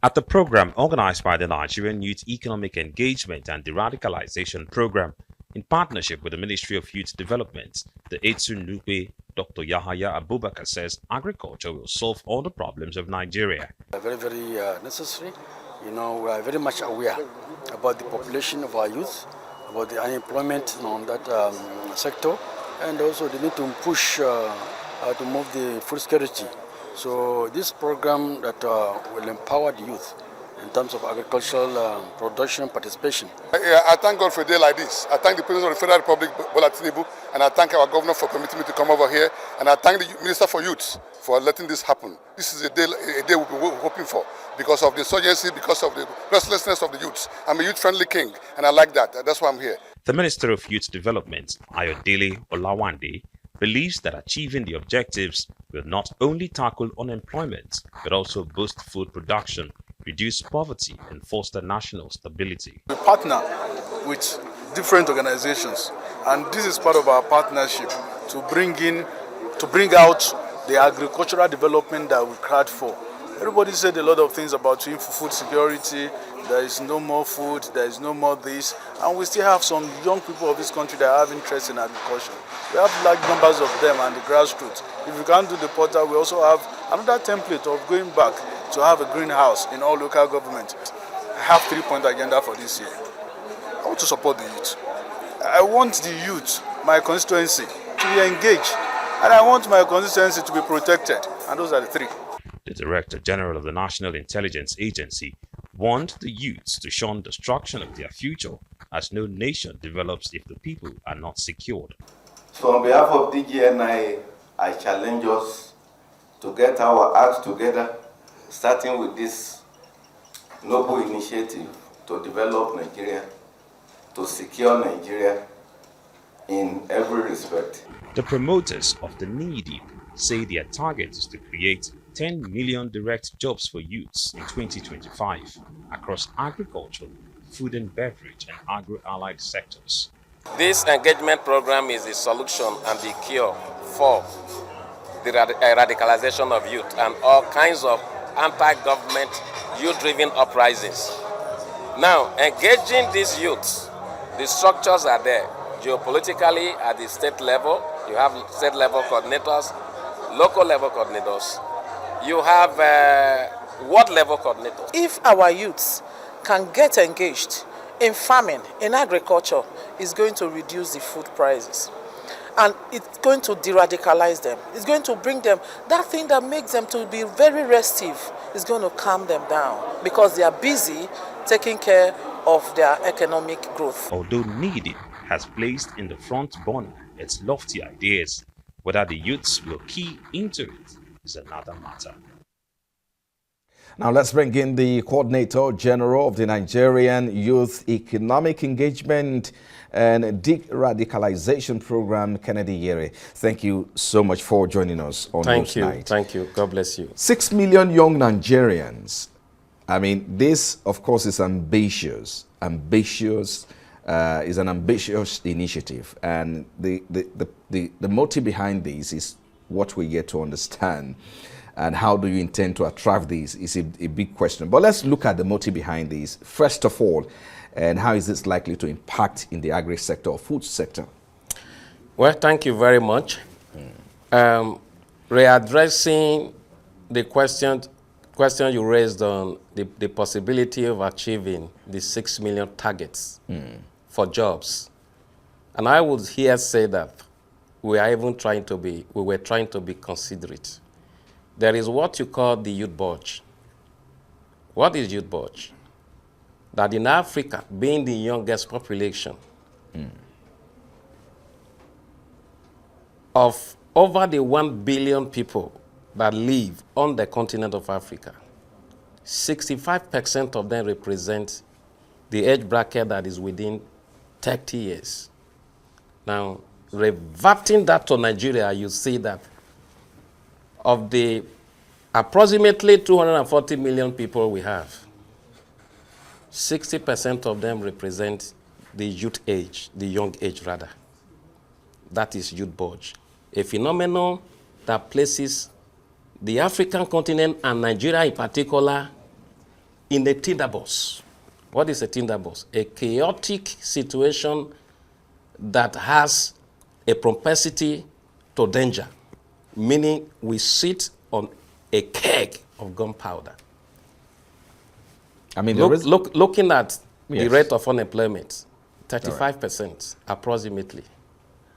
At the program organized by the Nigerian Youth Economic Engagement and Deradicalization Program in partnership with the Ministry of Youth Development, the Etsu Nupe Dr. Yahaya Abubakar says agriculture will solve all the problems of Nigeria. Very necessary. We are very much aware about the population of our youth, about the unemployment on that sector, and also the need to push to move the food security. So this program that will empower the youth in terms of agricultural production participation. I thank God for a day like this. I thank the President of the Federal Republic, Bola Tinubu, and I thank our governor for permitting me to come over here, and I thank the Minister for Youth for letting this happen. This is a day we've been hoping for because of the insurgency, because of the restlessness of the youths. I'm a youth-friendly king, and I like that. That's why I'm here. The Minister of Youth Development, Ayodele Olawande, believes that achieving the objectives will not only tackle unemployment, but also boost food production, reduce poverty, and foster national stability. We partner with different organizations, and this is part of our partnership to bring out the agricultural development that we cried for. Everybody said a lot of things about food security. There is no more food, there is no more this, and we still have some young people of this country that have interest in agriculture. We have large numbers of them and the grassroots. If we can't do the portal, we also have another template of going back to have a greenhouse in all local governments. I have 3-point agenda for this year. I want to support the youth. I want the youth, my constituency, to be engaged, and I want my constituency to be protected, and those are the 3. The Director General of the National Intelligence Agency warned the youths to shun destruction of their future, as no nation develops if the people are not secured. So on behalf of DGNI, I challenge us to get our acts together, starting with this noble initiative to develop Nigeria, to secure Nigeria in every respect. The promoters of the Needy say their target is to create 10 million direct jobs for youths in 2025 across agriculture, food and beverage, and agro-allied sectors. This engagement program is the solution and the cure for the radicalization of youth and all kinds of anti-government, youth-driven uprisings. Now, engaging these youths, the structures are there. Geopolitically, at the state level, you have state-level coordinators, local-level coordinators. You have ward-level coordinators. If our youths can get engaged in farming, in agriculture, it's going to reduce the food prices. And it's going to de-radicalize them. It's going to bring them, that thing that makes them to be very restive is going to calm them down because they are busy taking care of their economic growth. Although Needy has placed in the front burner its lofty ideas, whether the youths will key into it is another matter. Now let's bring in the Coordinator General of the Nigerian Youth Economic Engagement and Deradicalization Program, Kennedy Iyere. Thank you so much for joining us on this night. Thank you. God bless you. 6 million young Nigerians. I mean, this, of course, is ambitious. Is an ambitious initiative, and the motive behind this is what we get to understand. And how do you intend to attract these is a big question. But let's look at the motive behind these, first of all, and how is this likely to impact in the agri sector or food sector? Well, thank you very much. Readdressing the question you raised on the possibility of achieving the 6 million targets for jobs. And I would here say that we were trying to be considerate. There is what you call the youth budge. What is youth budge? That in Africa, being the youngest population, of over the 1 billion people that live on the continent of Africa, 65% of them represent the age bracket that is within 30 years. Now, reverting that to Nigeria, you see that of the approximately 240 million people we have, 60% of them represent the youth age, the young age rather. That is youth budge, a phenomenon that places the African continent and Nigeria in particular in a tinderbox. What is a tinderbox? A chaotic situation that has a propensity to danger, meaning we sit on a keg of gunpowder. I mean, looking at the Yes. rate of unemployment, 35% approximately.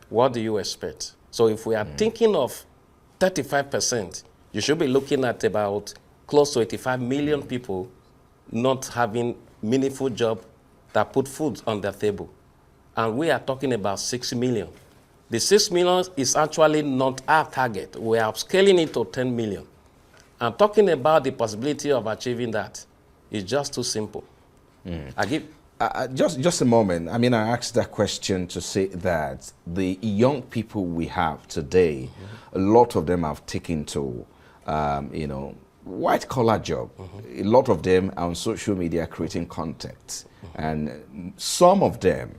What do you expect? So if we are thinking of 35%, you should be looking at about close to 85 million people not having meaningful job that put food on their table. And we are talking about 6 million. The 6 million is actually not our target. We are scaling it to 10 million. And talking about the possibility of achieving that is just too simple. I give just a moment. I mean, I asked that question to say that the young people we have today, a lot of them have taken to, white collar job. A lot of them are on social media creating content, and some of them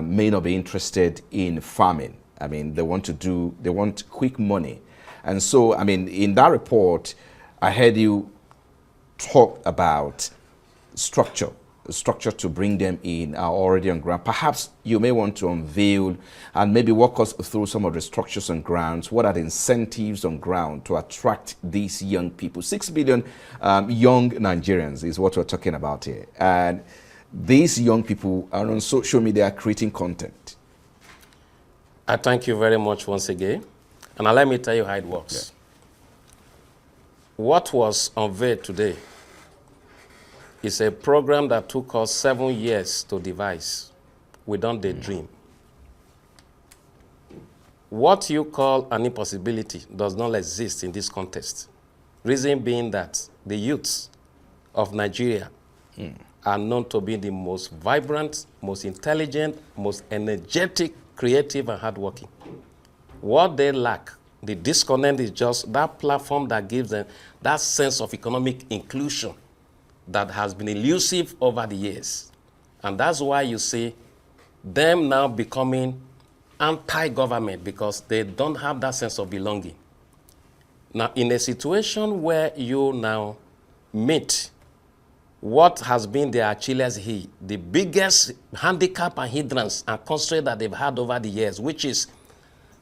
may not be interested in farming. I mean, they want quick money, and so I mean, in that report, I heard you talk about structure to bring them in are already on ground. Perhaps you may want to unveil and maybe walk us through some of the structures on ground. What are the incentives on ground to attract these young people? 6 million young Nigerians is what we're talking about here. And these young people are on social media creating content. I thank you very much once again. And let me tell you how it works. What was unveiled today is a program that took us 7 years to devise. We don't daydream. What you call an impossibility does not exist in this context. Reason being that the youths of Nigeria are known to be the most vibrant, most intelligent, most energetic, creative, and hardworking. What they lack, the disconnect, is just that platform that gives them that sense of economic inclusion that has been elusive over the years. And that's why you see them now becoming anti-government, because they don't have that sense of belonging. Now, in a situation where you now meet what has been their Achilles heel, the biggest handicap and hindrance and constraint that they've had over the years, which is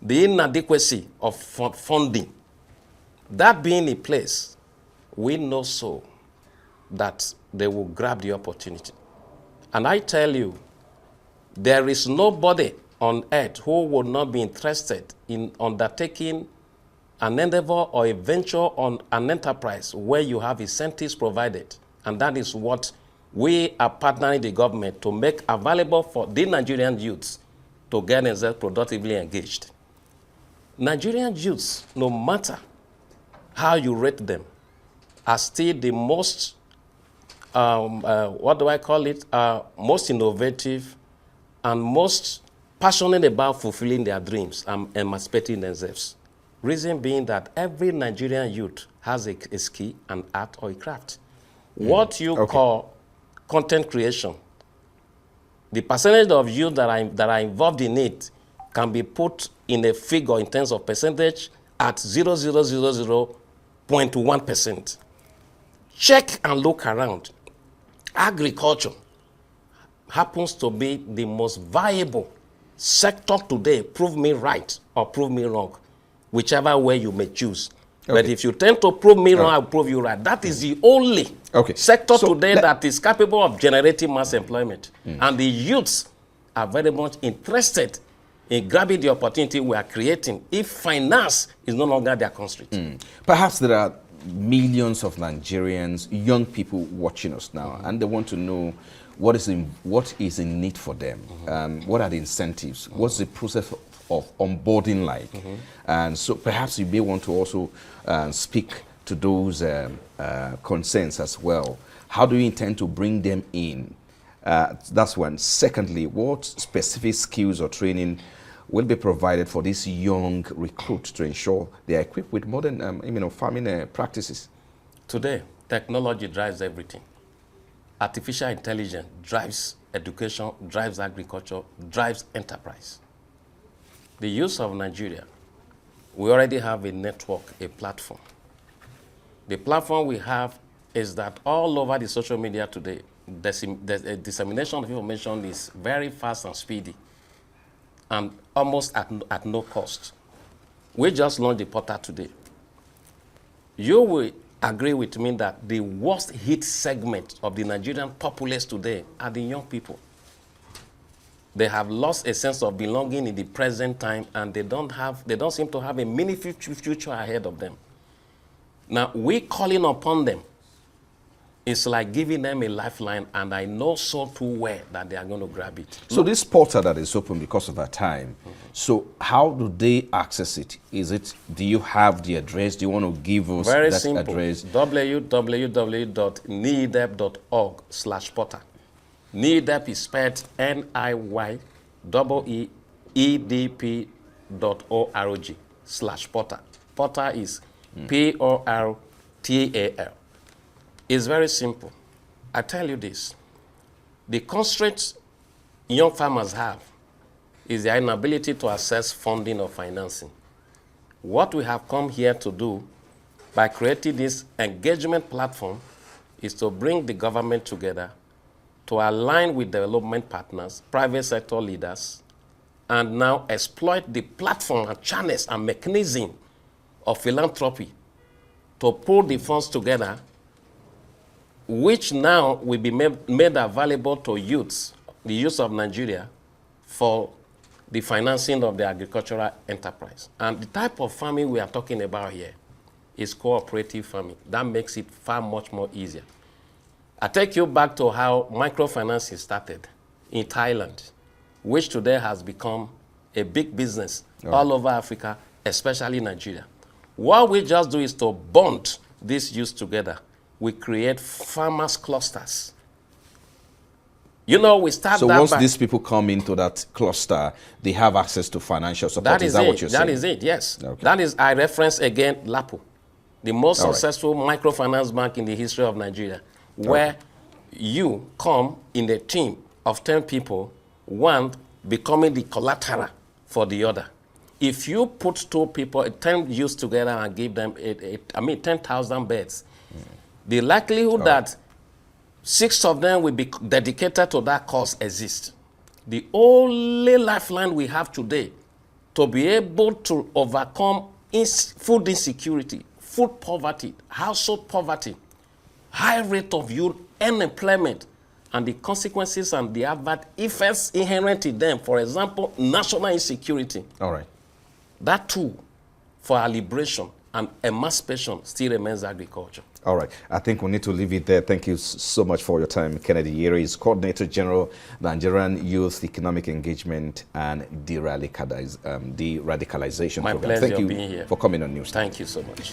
the inadequacy of funding, that being in place, we know so that they will grab the opportunity. And I tell you, there is nobody on earth who would not be interested in undertaking an endeavor or a venture on an enterprise where you have incentives provided. And that is what we are partnering the government to make available for the Nigerian youths to get themselves productively engaged. Nigerian youths, no matter how you rate them, are still the most most innovative and most passionate about fulfilling their dreams and emancipating themselves. Reason being that every Nigerian youth has a skill, an art, or a craft. What you call content creation, the percentage of youth that are involved in it can be put in a figure in terms of percentage at 0.1%. Check and look around. Agriculture happens to be the most viable sector today. Prove me right or prove me wrong, whichever way you may choose. But if you tend to prove me wrong, I'll prove you right. That is the only sector today that is capable of generating mass employment. And the youths are very much interested in grabbing the opportunity we are creating if finance is no longer their constraint. Perhaps there are millions of Nigerians, young people watching us now, and they want to know what is in need for them. What are the incentives? What's the process of onboarding like? And so perhaps you may want to also speak to those concerns as well. How do you intend to bring them in? That's one. Secondly, what specific skills or training will be provided for these young recruits to ensure they are equipped with modern farming practices? Today, technology drives everything. Artificial intelligence drives education, drives agriculture, drives enterprise. The youth of Nigeria, we already have a network, a platform. The platform we have is that all over the social media today, the dissemination of information is very fast and speedy and almost at no cost. We just launched the portal today. You will agree with me that the worst hit segment of the Nigerian populace today are the young people. They have lost a sense of belonging in the present time, and they don't seem to have a meaningful future ahead of them. Now, we calling upon them is like giving them a lifeline, and I know so too well that they are going to grab it. So this portal that is open because of our time, so how do they access it? Do you have the address? Do you want to give us Very that simple. address? www.niyedep.org/portal. NIYEDP is spelled NIYEEDP.org/portal. Portal is PORTAL. It's very simple. I tell you this. The constraints young farmers have is their inability to access funding or financing. What we have come here to do by creating this engagement platform is to bring the government together to align with development partners, private sector leaders, and now exploit the platform and channels and mechanism of philanthropy to pull the funds together, which now will be made available to youths, the youth of Nigeria, for the financing of the agricultural enterprise. And the type of farming we are talking about here is cooperative farming. That makes it far much more easier. I take you back to how microfinancing started in Thailand, which today has become a big business all over Africa, especially Nigeria. What we just do is to bond these youths together. We create farmers clusters. You know, we start so that once by, these people come into that cluster, they have access to financial support. That is that it. what you're saying? That is it, yes. Okay. That is, I reference again LAPO, the most All right. successful microfinance bank in the history of Nigeria, where you come in a team of 10 people, one becoming the collateral for the other. If you put 2 people, 10 youths together and give them 10,000 beds, the likelihood that 6 of them will be dedicated to that cause exists. The only lifeline we have today to be able to overcome food insecurity, food poverty, household poverty, high rate of youth unemployment, and the consequences and the adverse effects inherent in them, for example, national insecurity. All right. That tool for our liberation and emancipation still remains agriculture. All right. I think we need to leave it there. Thank you so much for your time. Kennedy Iyere is Coordinator General, Nigerian Youth Economic Engagement and De-radicalization My Program. pleasure Thank you being here. for coming on News. Thank you so much.